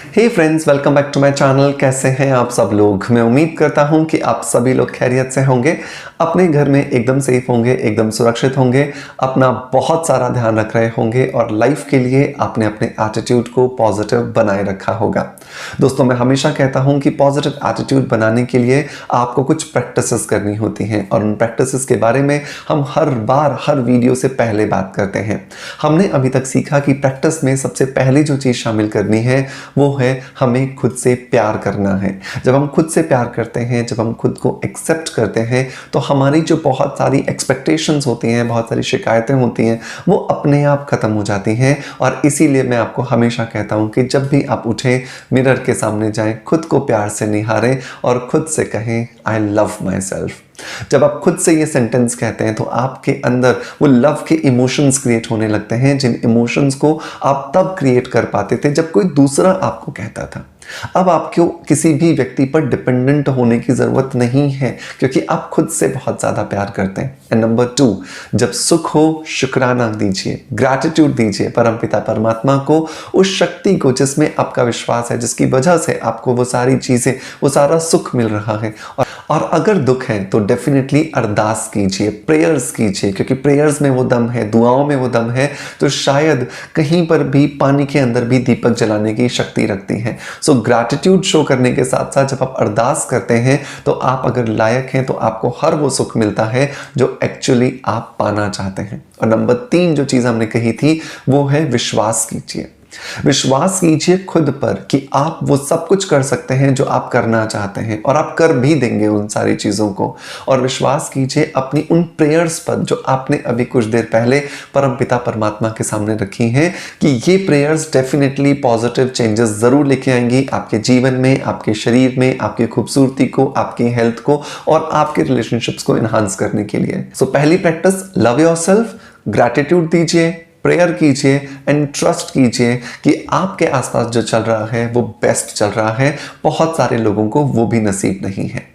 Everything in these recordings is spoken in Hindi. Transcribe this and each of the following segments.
Hey friends, welcome back to my channel. कैसे हैं आप सब लोग? मैं उम्मीद करता हूं कि आप सभी लोग खैरियत से होंगे, अपने घर में एकदम सेफ होंगे, एकदम सुरक्षित होंगे, अपना बहुत सारा ध्यान रख रहे होंगे और लाइफ के लिए आपने अपने एटीट्यूड को पॉजिटिव बनाए रखा होगा। दोस्तों, मैं हमेशा कहता हूं कि पॉजिटिव एटीट्यूड बनाने के लिए आपको कुछ प्रैक्टिसेस करनी होती हैं और उन प्रैक्टिसेस के बारे में हम हर बार हर वीडियो से पहले बात करते हैं। हमने अभी तक सीखा कि प्रैक्टिस में सबसे पहली जो चीज़ शामिल करनी है वो है हमें खुद से प्यार करना है। जब हम खुद से प्यार करते हैं, जब हम खुद को एक्सेप्ट करते हैं, तो हमारी जो बहुत सारी एक्सपेक्टेशंस होती हैं, बहुत सारी शिकायतें होती हैं, वो अपने आप खत्म हो जाती हैं। और इसीलिए मैं आपको हमेशा कहता हूं कि जब भी आप उठें, मिरर के सामने जाएं, खुद को प्यार से निहारें और खुद से कहें आई लव माई सेल्फ। जब आप खुद से ये सेंटेंस कहते हैं तो आपके अंदर वो लव के इमोशंस क्रिएट होने लगते हैं, जिन इमोशंस को आप तब क्रिएट कर पाते थे जब कोई दूसरा आपको कहता था। अब आपको किसी भी व्यक्ति पर डिपेंडेंट होने की ज़रूरत नहीं है, क्योंकि आप खुद से बहुत ज़्यादा प्यार करते हैं। एंड नंबर 2, जब सुख हो शुक्राना दीजिए, ग्रैटिट्यूड दीजिए परमपिता परमात्मा को, उस शक्ति को जिसमें आपका विश्वास है, जिसकी वजह से आपको वो सारी चीज़ें, वो सारा सुख मिल रहा है। और अगर दुख है तो डेफिनेटली अरदास कीजिए, प्रेयर्स कीजिए, क्योंकि प्रेयर्स में वो दम है, दुआओं में वो दम है, तो शायद कहीं पर भी पानी के अंदर भी दीपक जलाने की शक्ति रखती है। सो ग्रैटिट्यूड शो करने के साथ साथ जब आप अरदास करते हैं तो आप अगर लायक हैं तो आपको हर वो सुख मिलता है जो एक्चुअली आप पाना चाहते हैं। और नंबर 3 जो चीज़ हमने कही थी वो है विश्वास कीजिए। विश्वास कीजिए खुद पर कि आप वो सब कुछ कर सकते हैं जो आप करना चाहते हैं और आप कर भी देंगे उन सारी चीज़ों को। और विश्वास कीजिए अपनी उन प्रेयर्स पर जो आपने अभी कुछ देर पहले परमपिता परमात्मा के सामने रखी हैं, कि ये प्रेयर्स डेफिनेटली पॉजिटिव चेंजेस ज़रूर लेके आएंगी आपके जीवन में, आपके शरीर में, आपकी खूबसूरती को, आपकी हेल्थ को और आपके रिलेशनशिप्स को इन्हांस करने के लिए। सो पहली प्रैक्टिस, लव योरसेल्फ, ग्रैटिट्यूड दीजिए, प्रेयर कीजिए एंड ट्रस्ट कीजिए कि आपके आसपास जो चल रहा है वो बेस्ट चल रहा है। बहुत सारे लोगों को वो भी नसीब नहीं है।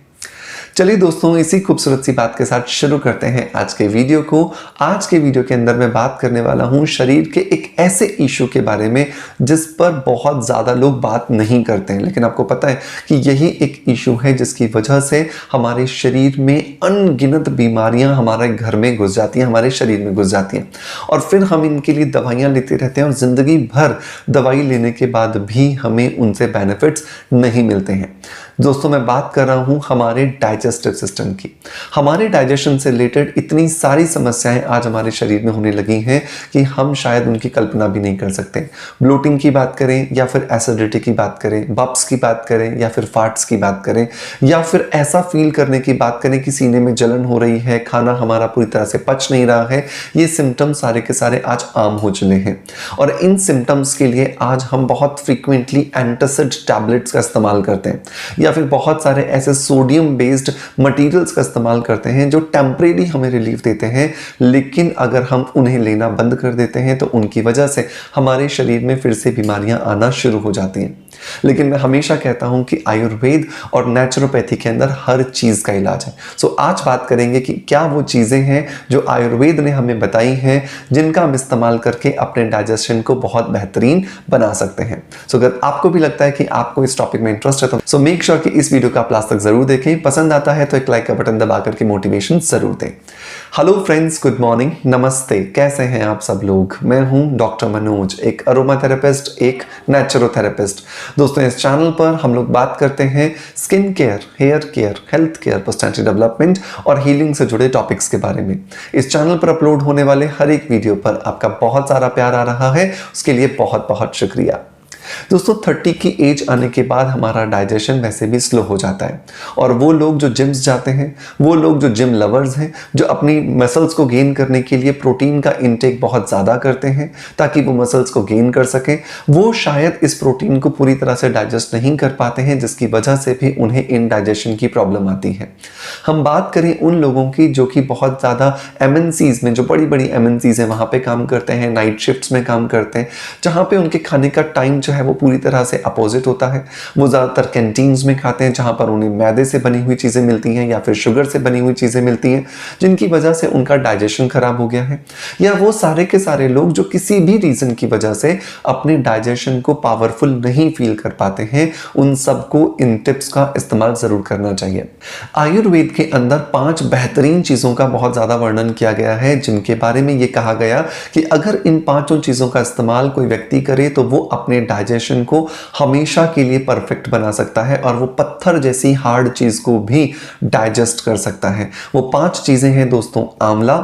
चलिए दोस्तों, इसी खूबसूरत सी बात के साथ शुरू करते हैं आज के वीडियो को। आज के वीडियो के अंदर मैं बात करने वाला हूं शरीर के एक ऐसे इशू के बारे में जिस पर बहुत ज़्यादा लोग बात नहीं करते हैं, लेकिन आपको पता है कि यही एक इशू है जिसकी वजह से हमारे शरीर में अनगिनत बीमारियां हमारे घर में घुस जाती हैं, हमारे शरीर में घुस जाती हैं और फिर हम इनके लिए दवाइयाँ लेते रहते हैं और ज़िंदगी भर दवाई लेने के बाद भी हमें उनसे बेनिफिट्स नहीं मिलते हैं। दोस्तों, मैं बात कर रहा हूं हमारे डाइजेस्टिव सिस्टम की। हमारे डाइजेशन से रिलेटेड इतनी सारी समस्याएं आज हमारे शरीर में होने लगी हैं कि हम शायद उनकी कल्पना भी नहीं कर सकते। ब्लोटिंग की बात करें या फिर एसिडिटी की बात करें, बप्स की बात करें या फिर फार्ट्स की बात करें, या फिर ऐसा फील करने की बात करें कि सीने में जलन हो रही है, खाना हमारा पूरी तरह से पच नहीं रहा है, ये सिम्टम्स सारे के सारे आज आम हो चले हैं। और इन सिम्टम्स के लिए आज हम बहुत फ्रीक्वेंटली एंटासिड टैबलेट्स का इस्तेमाल करते हैं या फिर बहुत सारे ऐसे सोडियम बेस्ड मटेरियल्स का इस्तेमाल करते हैं जो टेम्परेरी हमें रिलीफ देते हैं, लेकिन अगर हम उन्हें लेना बंद कर देते हैं तो उनकी वजह से हमारे शरीर में फिर से बीमारियां आना शुरू हो जाती हैं। लेकिन मैं हमेशा कहता हूं कि आयुर्वेद और नेचुरोपैथी के अंदर हर चीज़ का इलाज है। सो आज बात करेंगे कि क्या वो चीज़ें हैं जो आयुर्वेद ने हमें बताई हैं जिनका हम इस्तेमाल करके अपने डाइजेशन को बहुत बेहतरीन बना सकते हैं। सो अगर आपको भी लगता है कि आपको इस टॉपिक में इंटरेस्ट है तो मेक श्योर कि इस वीडियो को आप लास्ट तक जरूर देखें। पसंद आता है तो एक लाइक का बटन दबा करके मोटिवेशन जरूर दें। हेलो फ्रेंड्स, गुड मॉर्निंग, नमस्ते, कैसे हैं आप सब लोग? मैं हूं डॉक्टर मनोज, एक अरोमा थेरेपिस्ट, एक नेचुरोथेरेपिस्ट। दोस्तों, इस चैनल पर हम लोग बात करते हैं skin care, hair care, health care, personality development और हीलिंग से जुड़े टॉपिक्स के बारे में। इस चैनल पर अपलोड होने वाले हर एक वीडियो पर आपका बहुत सारा प्यार आ रहा है, उसके लिए बहुत बहुत शुक्रिया। दोस्तों, 30 की एज आने के बाद हमारा डाइजेशन वैसे भी स्लो हो जाता है और वो लोग जो जिम्स जाते हैं, वो लोग जो जिम लवर्स हैं, जो अपनी मसल्स को गेन करने के लिए प्रोटीन का इनटेक बहुत ज़्यादा करते हैं ताकि वो मसल्स को गेन कर सकें, वो शायद इस प्रोटीन को पूरी तरह से डाइजेस्ट नहीं कर पाते हैं, जिसकी वजह से भी उन्हें इनडाइजेशन की प्रॉब्लम आती है। हम बात करें उन लोगों की जो कि बहुत ज़्यादा एमएनसीज में, जो बड़ी बड़ी एमएनसीज हैं, वहाँ पे काम करते हैं, नाइट शिफ्ट्स में काम करते हैं, जहाँ पे उनके खाने का टाइम जो जो है वो पूरी तरह से अपोजिट होता है। वो ज़्यादातर कैंटीन्स में खाते हैं जहाँ पर उन्हें मैदे से बनी हुई चीज़ें मिलती हैं या फिर शुगर से बनी हुई चीज़ें मिलती हैं, जिनकी वजह से उनका डाइजेशन खराब हो गया है। या वो सारे के सारे लोग जो किसी भी रीज़न की वजह से अपने डाइजेशन को पावरफुल नहीं फील कर पाते हैं, उन सबको इन टिप्स का इस्तेमाल ज़रूर करना चाहिए। आयुर्वेद के अंदर 5 बेहतरीन चीज़ों का बहुत ज़्यादा वर्णन किया गया है, जिनके बारे में ये कहा गया कि अगर इन 5 चीज़ों का इस्तेमाल कोई व्यक्ति करे तो वो अपने डाइजेशन को हमेशा के लिए परफेक्ट बना सकता है और वो पत्थर जैसी हार्ड चीज़ को भी डाइजेस्ट कर सकता है। वो 5 चीज़ें हैं दोस्तों, आंवला,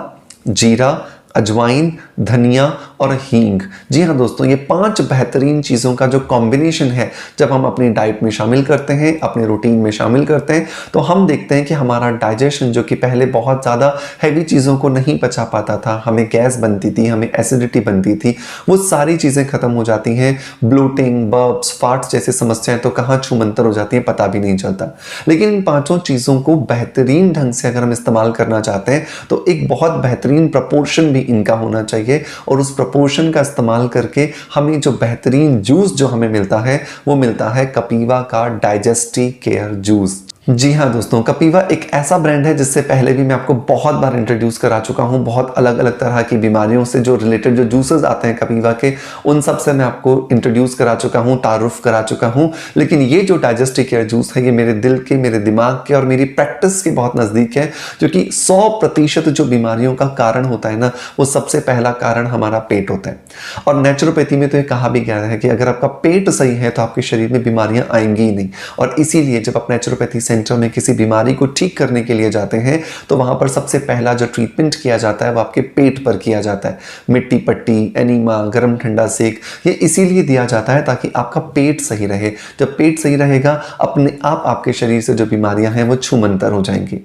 जीरा, अजवाइन, धनिया और हींग। जी हाँ दोस्तों, ये 5 बेहतरीन चीज़ों का जो कॉम्बिनेशन है, जब हम अपनी डाइट में शामिल करते हैं, अपने रूटीन में शामिल करते हैं, तो हम देखते हैं कि हमारा डाइजेशन जो कि पहले बहुत ज़्यादा हैवी चीज़ों को नहीं पचा पाता था, हमें गैस बनती थी, हमें एसिडिटी बनती थी, वो सारी चीज़ें खत्म हो जाती हैं। ब्लोटिंग, बर्प्स, फार्ट्स जैसी समस्याएं तो कहाँ छूमंतर हो जाती हैं, पता भी नहीं चलता। लेकिन इन 5 चीज़ों को बेहतरीन ढंग से अगर हम इस्तेमाल करना चाहते हैं तो एक बहुत बेहतरीन प्रपोर्शन भी इनका होना चाहिए, और उस प्रपोर्शन का इस्तेमाल करके हमें जो बेहतरीन जूस जो हमें मिलता है वो मिलता है कपीवा का डाइजेस्टी केयर जूस। जी हाँ दोस्तों, कपीवा एक ऐसा ब्रांड है जिससे पहले भी मैं आपको बहुत बार इंट्रोड्यूस करा चुका हूँ। बहुत अलग अलग तरह की बीमारियों से जो रिलेटेड जो जूसेस आते हैं कपीवा के, उन सब से मैं आपको इंट्रोड्यूस करा चुका हूँ, तारुफ करा चुका हूँ। लेकिन ये जो डाइजेस्टिव केयर जूस है, ये मेरे दिल के, मेरे दिमाग के और मेरी प्रैक्टिस के बहुत नज़दीक है, क्योंकि 100% जो बीमारियों का कारण होता है ना, वो सबसे पहला कारण हमारा पेट होता है। और नेचुरोपैथी में तो ये कहा भी गया है कि अगर आपका पेट सही है तो आपके शरीर में बीमारियां आएंगी ही नहीं। और इसीलिए जब आप नेचुरोपैथी सेंटर में किसी बीमारी को ठीक करने के लिए जाते हैं तो वहां पर सबसे पहला जो ट्रीटमेंट किया जाता है वो आपके पेट पर किया जाता है। मिट्टी पट्टी, एनीमा, गर्म ठंडा सेक, ये इसीलिए दिया जाता है ताकि आपका पेट सही रहे। जब पेट सही रहेगा, अपने आप आपके शरीर से जो बीमारियां हैं वो छूमंतर हो जाएंगी।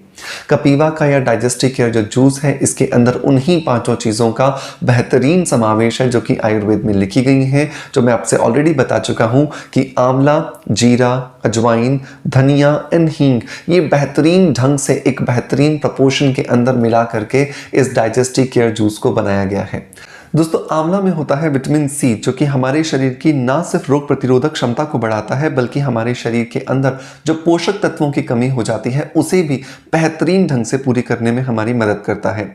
कपीवा का यह डाइजेस्टिव केयर जो जूस है, इसके अंदर उन्हीं 5 चीज़ों का बेहतरीन समावेश है जो कि आयुर्वेद में लिखी गई हैं, जो मैं आपसे ऑलरेडी बता चुका हूं कि आंवला, जीरा, अजवाइन, धनिया एंड हींग, ये बेहतरीन ढंग से एक बेहतरीन प्रपोर्शन के अंदर मिला करके इस डाइजेस्टिव केयर जूस को बनाया गया है। दोस्तों, आंवला में होता है विटामिन सी, जो कि हमारे शरीर की ना सिर्फ रोग प्रतिरोधक क्षमता को बढ़ाता है, बल्कि हमारे शरीर के अंदर जो पोषक तत्वों की कमी हो जाती है उसे भी बेहतरीन ढंग से पूरी करने में हमारी मदद करता है।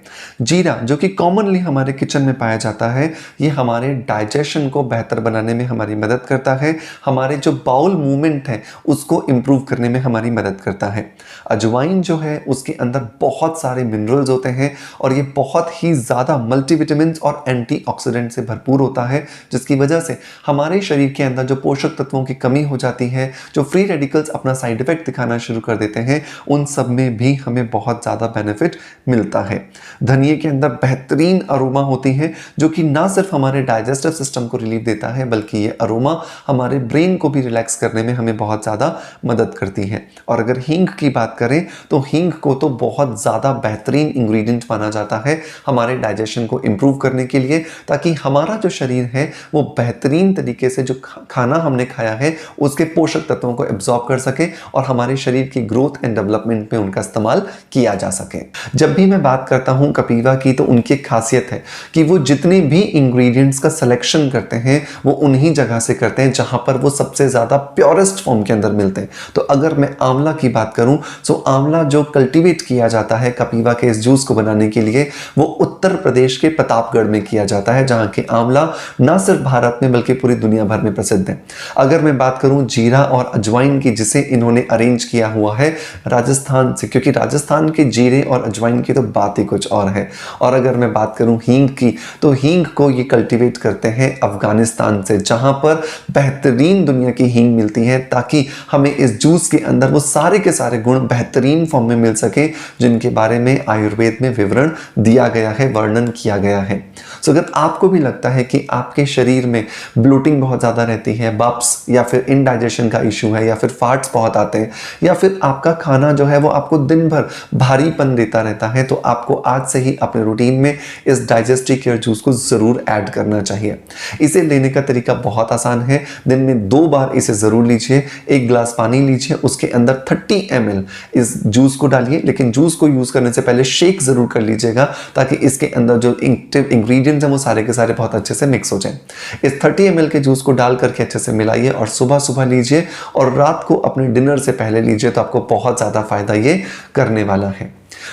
जीरा, जो कि कॉमनली हमारे किचन में पाया जाता है, ये हमारे डाइजेशन को बेहतर बनाने में हमारी मदद करता है, हमारे जो बाउल मूवमेंट है उसको इम्प्रूव करने में हमारी मदद करता है। अजवाइन जो है उसके अंदर बहुत सारे मिनरल्स होते हैं और ये बहुत ही ज़्यादा मल्टीविटामिन और एंटीऑक्सीडेंट से भरपूर होता है, जिसकी वजह से हमारे शरीर के अंदर जो पोषक तत्वों की कमी हो जाती है, जो फ्री रेडिकल्स अपना साइड इफेक्ट दिखाना शुरू कर देते हैं, उन सब में भी हमें बहुत ज़्यादा बेनिफिट मिलता है। धनिए के अंदर बेहतरीन अरोमा होती है जो कि ना सिर्फ हमारे डाइजेस्टिव सिस्टम को रिलीफ देता है, बल्कि ये अरोमा हमारे ब्रेन को भी रिलैक्स करने में हमें बहुत ज़्यादा मदद करती है। और अगर हींग की बात करें तो हींग को तो बहुत ज़्यादा बेहतरीन इंग्रेडिएंट माना जाता है हमारे डाइजेशन को इम्प्रूव करने के लिए, ताकि हमारा जो शरीर है वो बेहतरीन तरीके से जो खाना हमने खाया है उसके पोषक तत्वों को एब्जॉर्ब कर सके और हमारे शरीर की ग्रोथ एंड डेवलपमेंट में उनका इस्तेमाल किया जा सके। जब भी मैं बात करता हूं कपीवा की, तो उनकी खासियत है कि वो जितने भी इंग्रेडिएंट्स का सिलेक्शन करते हैं वो उन्हीं जगह से करते हैं जहां पर वो सबसे ज़्यादा प्योरेस्ट फॉर्म के अंदर मिलते हैं। तो अगर मैं आंवला की बात करूं तो आंवला जो कल्टीवेट किया जाता है कपीवा के इस जूस को बनाने के लिए, वो उत्तर प्रदेश के प्रतापगढ़ में किया जाता है, जहां के आंवला ना सिर्फ भारत में बल्कि पूरी दुनिया भर में प्रसिद्ध है। अगर मैं बात करूं जीरा और अजवाइन की, जिसे इन्होंने अरेंज किया हुआ है राजस्थान से, क्योंकि राजस्थान के जीरे और अजवाइन की तो बात ही कुछ और है। और अगर मैं बात करूं हींग की, तो हींग को ये कल्टीवेट करते हैं अफगानिस्तान से, जहां पर बेहतरीन दुनिया की हींग मिलती है, ताकि हमें इस जूस के अंदर वो सारे के सारे गुण बेहतरीन फॉर्म में मिल सके जिनके बारे में आयुर्वेद में विवरण दिया गया है, वर्णन किया गया है। सो अगर आपको भी लगता है कि आपके शरीर में ब्लोटिंग बहुत ज़्यादा रहती है, बप्स या फिर इंडाइजेशन का इशू है, या फिर फाट्स बहुत आते हैं, या फिर आपका खाना जो है वो आपको दिन भर भारीपन देता रहता है, तो आपको आज से ही अपने रूटीन में इस डाइजेस्टिव केयर जूस को ज़रूर ऐड करना चाहिए। इसे लेने का तरीका बहुत आसान है। दिन में 2 बार इसे ज़रूर लीजिए। 1 गिलास पानी लीजिए, उसके अंदर 30 ml इस जूस को डालिए, लेकिन जूस को यूज़ करने से पहले शेक ज़रूर कर लीजिएगा, ताकि इसके अंदर जो इंग्रेडिएंट्स न्यूट्रिएंट्स हैं वो सारे के सारे बहुत अच्छे से मिक्स हो जाएं। इस 30 ml के जूस को डाल करके अच्छे से मिलाइए और सुबह सुबह लीजिए और रात को अपने डिनर से पहले लीजिए, तो आपको बहुत ज़्यादा फायदा ये करने वाला है।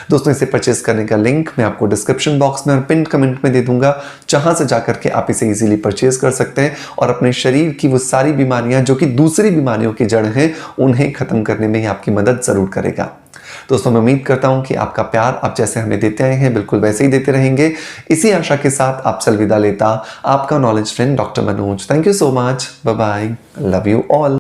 दोस्तों, इसे परचेज करने का लिंक मैं आपको डिस्क्रिप्शन बॉक्स में और पिन कमेंट में दे दूंगा, जहां से जाकर के आप इसे इजीली परचेज कर सकते हैं और अपने शरीर की वो सारी बीमारियां जो कि दूसरी बीमारियों की जड़ हैं उन्हें खत्म करने में ही आपकी मदद जरूर करेगा। दोस्तों, मैं उम्मीद करता हूं कि आपका प्यार आप जैसे हमें देते आए हैं बिल्कुल वैसे ही देते रहेंगे। इसी आशा के साथ आपसे अलविदा लेता आपका knowledge friend doctor Manoj. Thank you so much. Bye bye. Love you all.